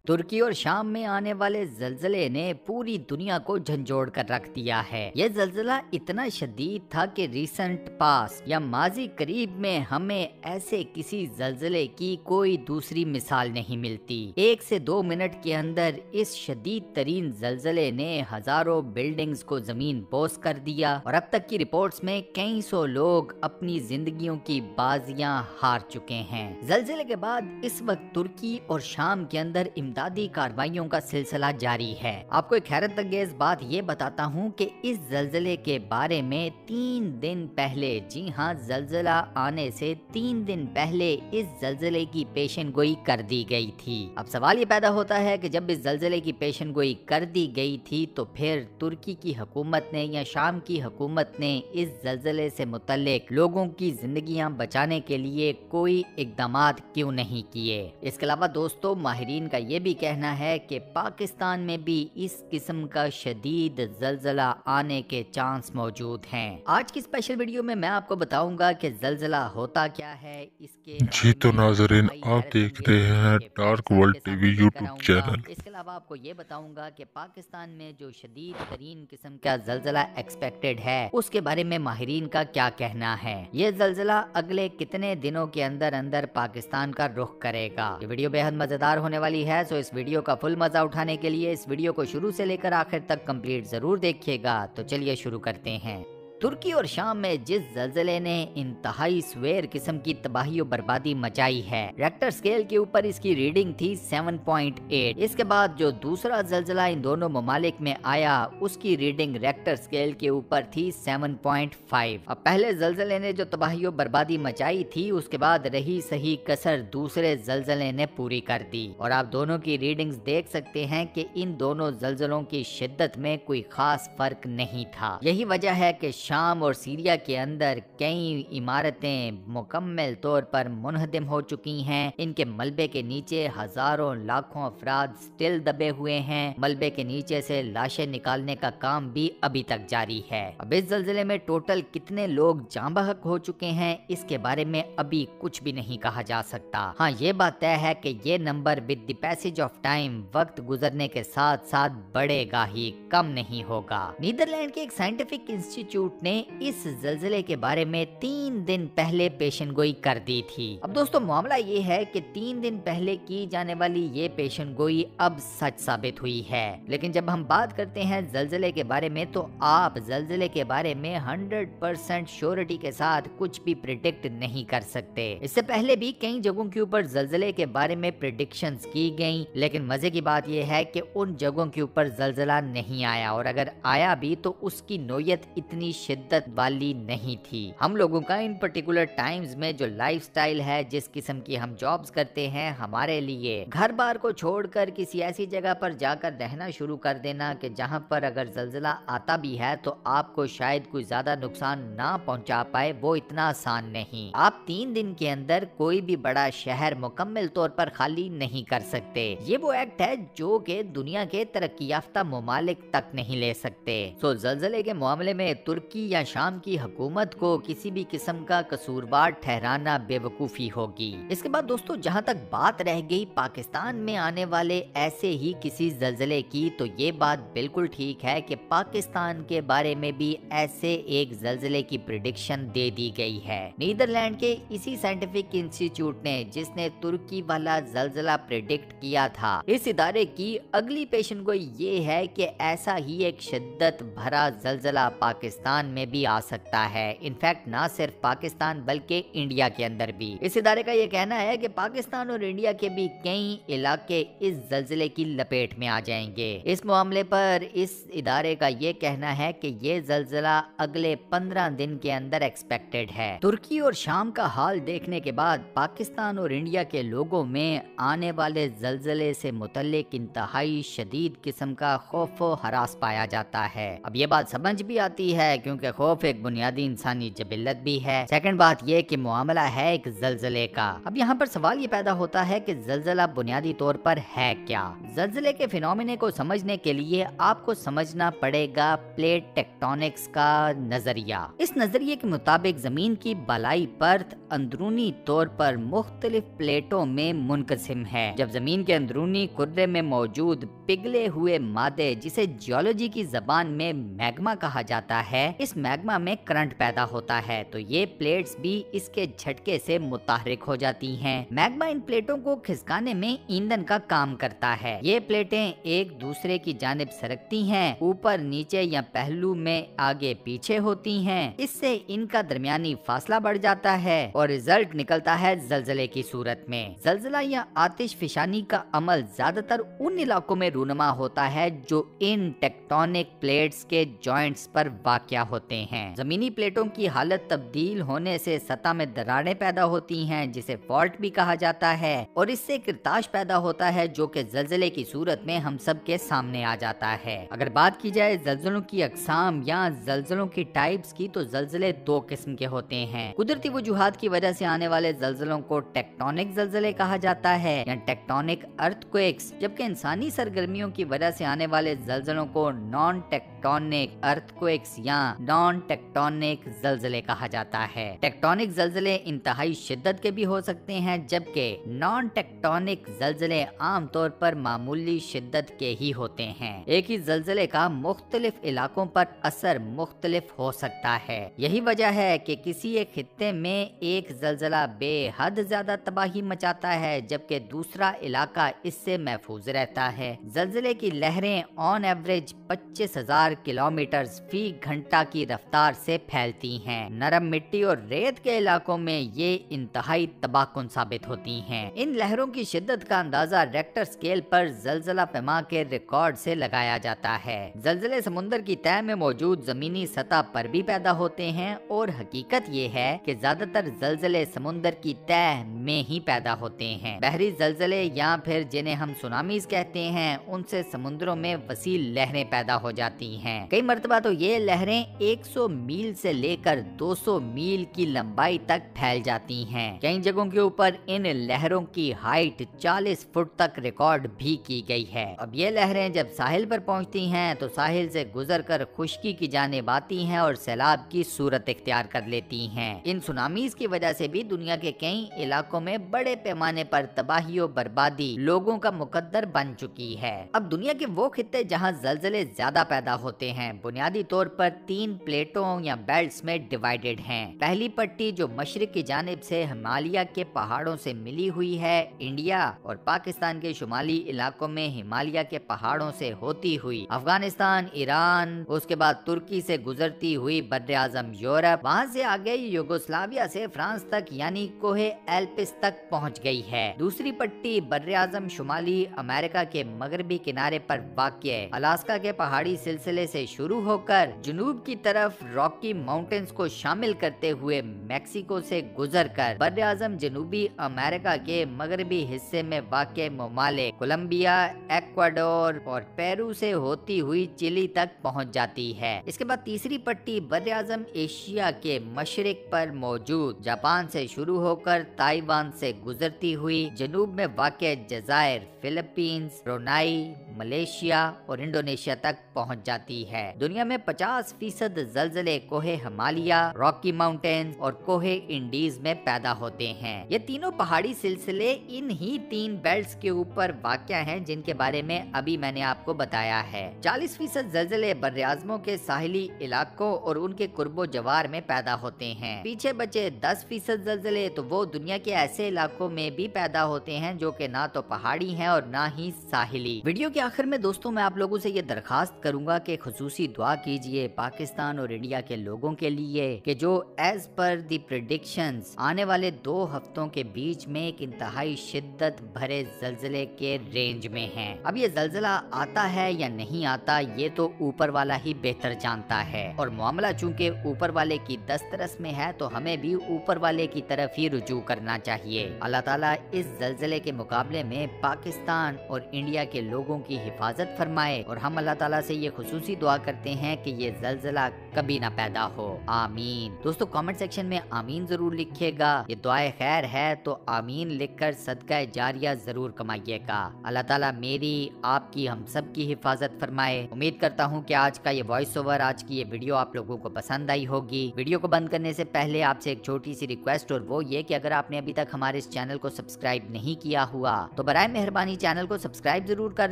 तुर्की और शाम में आने वाले जलजले ने पूरी दुनिया को झंझोड़ कर रख दिया है। यह जलजला इतना शदीद था कि रिसेंट पास या माजी करीब में हमें ऐसे किसी जलजले की कोई दूसरी मिसाल नहीं मिलती। 1 से 2 मिनट के अंदर इस शदीद तरीन जलजले ने हजारों बिल्डिंग्स को जमीन बोस कर दिया और अब तक की रिपोर्ट्स में कई सौ लोग अपनी जिंदगियों की बाजियां हार चुके हैं। जलजले के बाद इस वक्त तुर्की और शाम के अंदर इमदादी कार्रवाइयों का सिलसिला जारी है। आपको एक हैरत अंगेज बात ये बताता हूँ कि इस जलजले के बारे में 3 दिन पहले, जी हाँ, जलजला आने से 3 दिन पहले इस जलजले की पेशन गोई कर दी गई थी। अब सवाल ये पैदा होता है कि जब इस जलजले की पेशन गोई कर दी गई थी तो फिर तुर्की की हुकूमत ने या शाम की हुकूमत ने इस जलजले से मुतल्लिक लोगों की जिंदगियां बचाने के लिए कोई इकदामात क्यों नहीं किए। इसके अलावा दोस्तों, माहिरीन का ये भी कहना है कि पाकिस्तान में भी इस किस्म का शदीद जलजला आने के चांस मौजूद हैं। आज की स्पेशल वीडियो में मैं आपको बताऊंगा कि जलजला होता क्या है, इसके जी तो नाजरीन, आप देख रहे हैं dark world TV YouTube channel. इसके अलावा आपको ये बताऊंगा कि पाकिस्तान में जो शदीद तरीन किस्म का जलजला एक्सपेक्टेड है उसके बारे में माहिरीन का क्या कहना है। ये जलजला अगले कितने दिनों के अंदर अंदर पाकिस्तान का रुख करेगा। ये वीडियो बेहद मजेदार होने वाली है, सो इस वीडियो का फुल मजा उठाने के लिए इस वीडियो को शुरू से लेकर आखिर तक कंप्लीट जरूर देखिएगा। तो चलिए शुरू करते हैं। तुर्की और शाम में जिस जलजले ने इंतहाई स्वेर किस्म की तबाही और बर्बादी मचाई है, रेक्टर स्केल के ऊपर इसकी रीडिंग थी 7.8। इसके बाद जो दूसरा जलजला इन दोनों ममालिक में आया उसकी रीडिंग रेक्टर स्केल के ऊपर थी 7.5। अब पहले जलजले ने जो तबाही और बर्बादी मचाई थी उसके बाद रही सही कसर दूसरे जलजले ने पूरी कर दी और आप दोनों की रीडिंग्स देख सकते हैं कि इन दोनों जलजलों की शिद्दत में कोई खास फर्क नहीं था। यही वजह है कि शाम और सीरिया के अंदर कई इमारतें मुकम्मल तौर पर मुनहदिम हो चुकी हैं। इनके मलबे के नीचे हजारों लाखों अफराद स्टिल दबे हुए हैं। मलबे के नीचे से लाशें निकालने का काम भी अभी तक जारी है। अब इस जलजले में टोटल कितने लोग जाँ बहक हो चुके हैं इसके बारे में अभी कुछ भी नहीं कहा जा सकता। हाँ, ये बात तय है कि ये number with the passage of time, वक्त गुजरने के साथ साथ बढ़ेगा ही, कम नहीं होगा। नीदरलैंड के एक साइंटिफिक इंस्टीट्यूट ने इस जलजले के बारे में 3 दिन पहले पेशनगोई कर दी थी। अब दोस्तों, मामला ये है कि 3 दिन पहले की जाने वाली ये पेशनगोई अब सच साबित हुई है। लेकिन जब हम बात करते हैं जलजले के बारे में तो आप जलजले के बारे में 100% श्योरिटी के साथ कुछ भी प्रिडिक्ट नहीं कर सकते। इससे पहले भी कई जगहों के ऊपर जलजले के बारे में प्रिडिक्शंस की गई, लेकिन मजे की बात यह है कि उन जगहों के ऊपर जलजला नहीं आया और अगर आया भी तो उसकी नोयत इतनी शिद्दत वाली नहीं थी। हम लोगों का इन पर्टिकुलर टाइम्स में जो लाइफस्टाइल है, जिस किस्म की हम जॉब्स करते हैं, हमारे लिए घर बार को छोड़कर किसी ऐसी जगह पर जाकर रहना शुरू कर देना कि जहां पर अगर जलजला आता भी है तो आपको शायद कोई ज्यादा नुकसान ना पहुंचा पाए, वो इतना आसान नहीं। आप 3 दिन के अंदर कोई भी बड़ा शहर मुकम्मल तौर पर खाली नहीं कर सकते। ये वो एक्ट है जो कि दुनिया के तरक्की याफ्ता ममालिक तक नहीं ले सकते। सो जलजले के मामले में तुर्की या शाम की हुकूमत को किसी भी किस्म का कसूरवार ठहराना बेवकूफ़ी होगी। इसके बाद दोस्तों, जहां तक बात रह गई पाकिस्तान में आने वाले ऐसे ही किसी जलजले की, तो ये बात बिल्कुल ठीक है कि पाकिस्तान के बारे में भी ऐसे एक जलजले की प्रिडिक्शन दे दी गई है। नीदरलैंड के इसी साइंटिफिक इंस्टीट्यूट ने, जिसने तुर्की वाला जलजला प्रिडिक्ट किया था, इस इदारे की अगली पेशनगोई ये है कि ऐसा ही एक शिद्दत भरा जलजला पाकिस्तान में भी आ सकता है। इनफैक्ट ना सिर्फ पाकिस्तान बल्कि इंडिया के अंदर भी। इस इदारे का ये कहना है कि पाकिस्तान और इंडिया के भी कई इलाके इस जल्जले की लपेट में आ जाएंगे। इस मामले पर इस इदारे का ये कहना है कि ये जल्जला अगले 15 दिन के अंदर एक्सपेक्टेड है। तुर्की और शाम का हाल देखने के बाद पाकिस्तान और इंडिया के लोगों में आने वाले जल्जले से मुतल्लिक इंतहाई शदीद किस्म का खौफ व हरास पाया जाता है। अब ये बात समझ भी आती है क्योंकि खौफ एक बुनियादी इंसानी जबिल्लत भी है। सेकंड बात ये कि मामला है एक जल्जले का। अब यहाँ पर सवाल ये पैदा होता है कि जल्जला बुनियादी तौर पर है क्या। जल्जले के फिनोमिने को समझने के लिए आपको समझना पड़ेगा प्लेट टेक्टोनिक्स का नजरिया। इस नजरिए के मुताबिक जमीन की बालाई परत अंदरूनी तौर पर मुख्तलिफ प्लेटों में मुनकसिम है। जब जमीन के अंदरूनी कुर्रे में मौजूद पिघले हुए मादे, जिसे जियोलॉजी की जबान में मैग्मा कहा जाता है, इस मैग्मा में करंट पैदा होता है तो ये प्लेट्स भी इसके झटके से मुताहरिक हो जाती हैं। मैग्मा इन प्लेटों को खिसकाने में ईंधन का काम करता है। ये प्लेटें एक दूसरे की जानिब सरकती हैं, ऊपर नीचे या पहलू में आगे पीछे होती हैं। इससे इनका दरमियानी फासला बढ़ जाता है और रिजल्ट निकलता है जल्जले की सूरत में। जल्जला या आतिश फिशानी का अमल ज्यादातर उन इलाकों में रूनुमा होता है जो इन टेक्टोनिक प्लेट्स के जॉइंट्स पर वाक़या होते हैं। जमीनी प्लेटों की हालत तब्दील होने से सतह में दरारें पैदा होती हैं, जिसे फॉल्ट भी कहा जाता है, और इससे किरताश पैदा होता है जो कि जल्जले की सूरत में हम सब के सामने आ जाता है। अगर बात की जाए जल्जलों की अकसाम या जल्जलों की टाइप्स की, तो जल्जले दो किस्म के होते हैं। कुदरती वजूहात की वजह से आने वाले जल्जलों को टेक्टोनिक जल्जले कहा जाता है या टेक्टोनिक अर्थक्वेक्स, जबकि इंसानी सरगर्मियों की वजह से आने वाले जल्जलों को नॉन टेक्टोनिक अर्थक्वेक्स या नॉन टेक्टोनिक जल्जले कहा जाता है। टेक्टोनिक जल्जले इंतहाई शिद्दत के भी हो सकते हैं, जबकि नॉन टेक्टोनिक जल्जले आमतौर पर मामूली शिद्दत के ही होते हैं। एक ही जल्जले का मुख्तलिफ इलाकों पर असर मुख्तलिफ हो सकता है। यही वजह है कि किसी एक खित्ते में एक जल्जला बेहद ज्यादा तबाही मचाता है, जबकि दूसरा इलाका इससे महफूज रहता है। जल्जले की लहरें ऑन एवरेज 25,000 किलोमीटर फी घंटा की रफ्तार से फैलती हैं। नरम मिट्टी और रेत के इलाकों में ये इंतहाई तबाहकुन साबित होती हैं। इन लहरों की शिद्दत का अंदाजा रेक्टर स्केल पर जल्जला पैमा के रिकॉर्ड से लगाया जाता है। जल्जले समुद्र की तह में मौजूद जमीनी सतह पर भी पैदा होते हैं और हकीकत ये है कि ज्यादातर जल्जले समुद्र की तह में ही पैदा होते हैं। बहरी जल्जले या फिर जिन्हें हम सुनामीज कहते हैं, उनसे समुद्रों में वसी लहरें पैदा हो जाती हैं। कई मरतबा तो ये लहरें 100 मील से लेकर 200 मील की लंबाई तक फैल जाती हैं। कई जगहों के ऊपर इन लहरों की हाइट 40 फुट तक रिकॉर्ड भी की गई है। अब ये लहरें जब साहिल पर पहुंचती हैं तो साहिल से गुजरकर खुश्की की जानिब आती हैं और सैलाब की सूरत इख्तियार कर लेती हैं। इन सुनामीज की वजह से भी दुनिया के कई इलाकों में बड़े पैमाने पर तबाही और बर्बादी लोगों का मुकद्दर बन चुकी है। अब दुनिया के वो खित्ते जहां जल्जले ज्यादा पैदा होते हैं बुनियादी तौर पर 3 प्लेटों या बेल्ट्स में डिवाइडेड हैं। पहली पट्टी जो मशरिक की जानिब से हिमालय के पहाड़ों से मिली हुई है, इंडिया और पाकिस्तान के शुमाली इलाकों में हिमालय के पहाड़ों से होती हुई अफगानिस्तान, ईरान, उसके बाद तुर्की से गुजरती हुई बर्रे आजम यूरोप, वहाँ से आगे यूगोस्लाविया से फ्रांस तक यानी कोहे एल्पिस तक पहुँच गई है। दूसरी पट्टी बर्रे आजम शुमाली अमेरिका के मगरबी किनारे पर वाक़या अलास्का के पहाड़ी सिलसिले से शुरू होकर जुनूब की तरफ रॉकी माउंटेन्स को शामिल करते हुए मैक्सिको से गुजरकर बर्रे आजम जनूबी अमेरिका के मगरबी हिस्से में वाक़या ममालिक कोलंबिया, इक्वाडोर और पेरू से होती हुई चिली तक पहुंच जाती है। इसके बाद तीसरी पट्टी बर्रे आजम एशिया के मशरिक पर मौजूद जापान से शुरू होकर ताइवान से गुजरती हुई जनूब में वाक़या जज़ायर, फिलीपींस, ब्रुनाई, मलेशिया और इंडोनेशिया तक पहुंच जाती है। दुनिया में 50% जल्जले कोहे हिमालय, रॉकी माउंटेन्स और कोहे इंडीज में पैदा होते हैं। ये तीनों पहाड़ी सिलसिले इन ही 3 बेल्ट्स के ऊपर वाक़या हैं जिनके बारे में अभी मैंने आपको बताया है। 40% जल्जले बर्राज़मों के साहिली इलाकों और उनके कुर्बो जवार में पैदा होते हैं। पीछे बचे 10% जल्जले तो वो दुनिया के ऐसे इलाकों में भी पैदा होते हैं जो कि ना तो पहाड़ी हैं और ना ही साहिली। वीडियो के आखिर में दोस्तों मैं आप लोगों से ये दरखास्त करूंगा कि खुसूसी दुआ कीजिए पाकिस्तान पाकिस्तान और इंडिया के लोगों के लिए कि जो एज पर दी प्रेडिक्शंस आने वाले 2 हफ्तों के बीच में एक इंतहाई शिद्दत भरे जल्जले के रेंज में है। अब ये जल्जला आता है या नहीं आता ये तो ऊपर वाला ही बेहतर जानता है, और मामला चूंकि ऊपर वाले की दस्तरस में है तो हमें भी ऊपर वाले की तरफ ही रुजू करना चाहिए। अल्लाह ताला इस जल्जले के मुकाबले में पाकिस्तान और इंडिया के लोगों की हिफाजत फरमाए, और हम अल्लाह ताला से ये खुसूसी दुआ करते हैं कि ये जल्जला कभी ना पैदा हो। आमीन। दोस्तों कमेंट सेक्शन में आमीन जरूर लिखिएगा। ये दुआए खैर है तो आमीन लिखकर सदका जारिया जरूर कमाइएगा। अल्लाह ताला मेरी, आपकी, हम सब की हिफाजत फरमाए। उम्मीद करता हूँ कि आज का ये वॉइस ओवर, आज की ये वीडियो आप लोगों को पसंद आई होगी। वीडियो को बंद करने से पहले आपसे एक छोटी सी रिक्वेस्ट, और वो ये कि अगर आपने अभी तक हमारे इस चैनल को सब्सक्राइब नहीं किया हुआ तो बराए मेहरबानी चैनल को सब्सक्राइब जरूर कर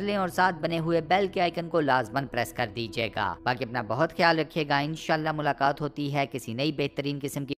लें और साथ बने हुए बेल के आइकन को लाजमन प्रेस कर दीजिएगा। बाकी अपना बहुत ख्याल रखिएगा। इंशाल्लाह मुलाकात होती है किसी नई बेहतरीन किस्म की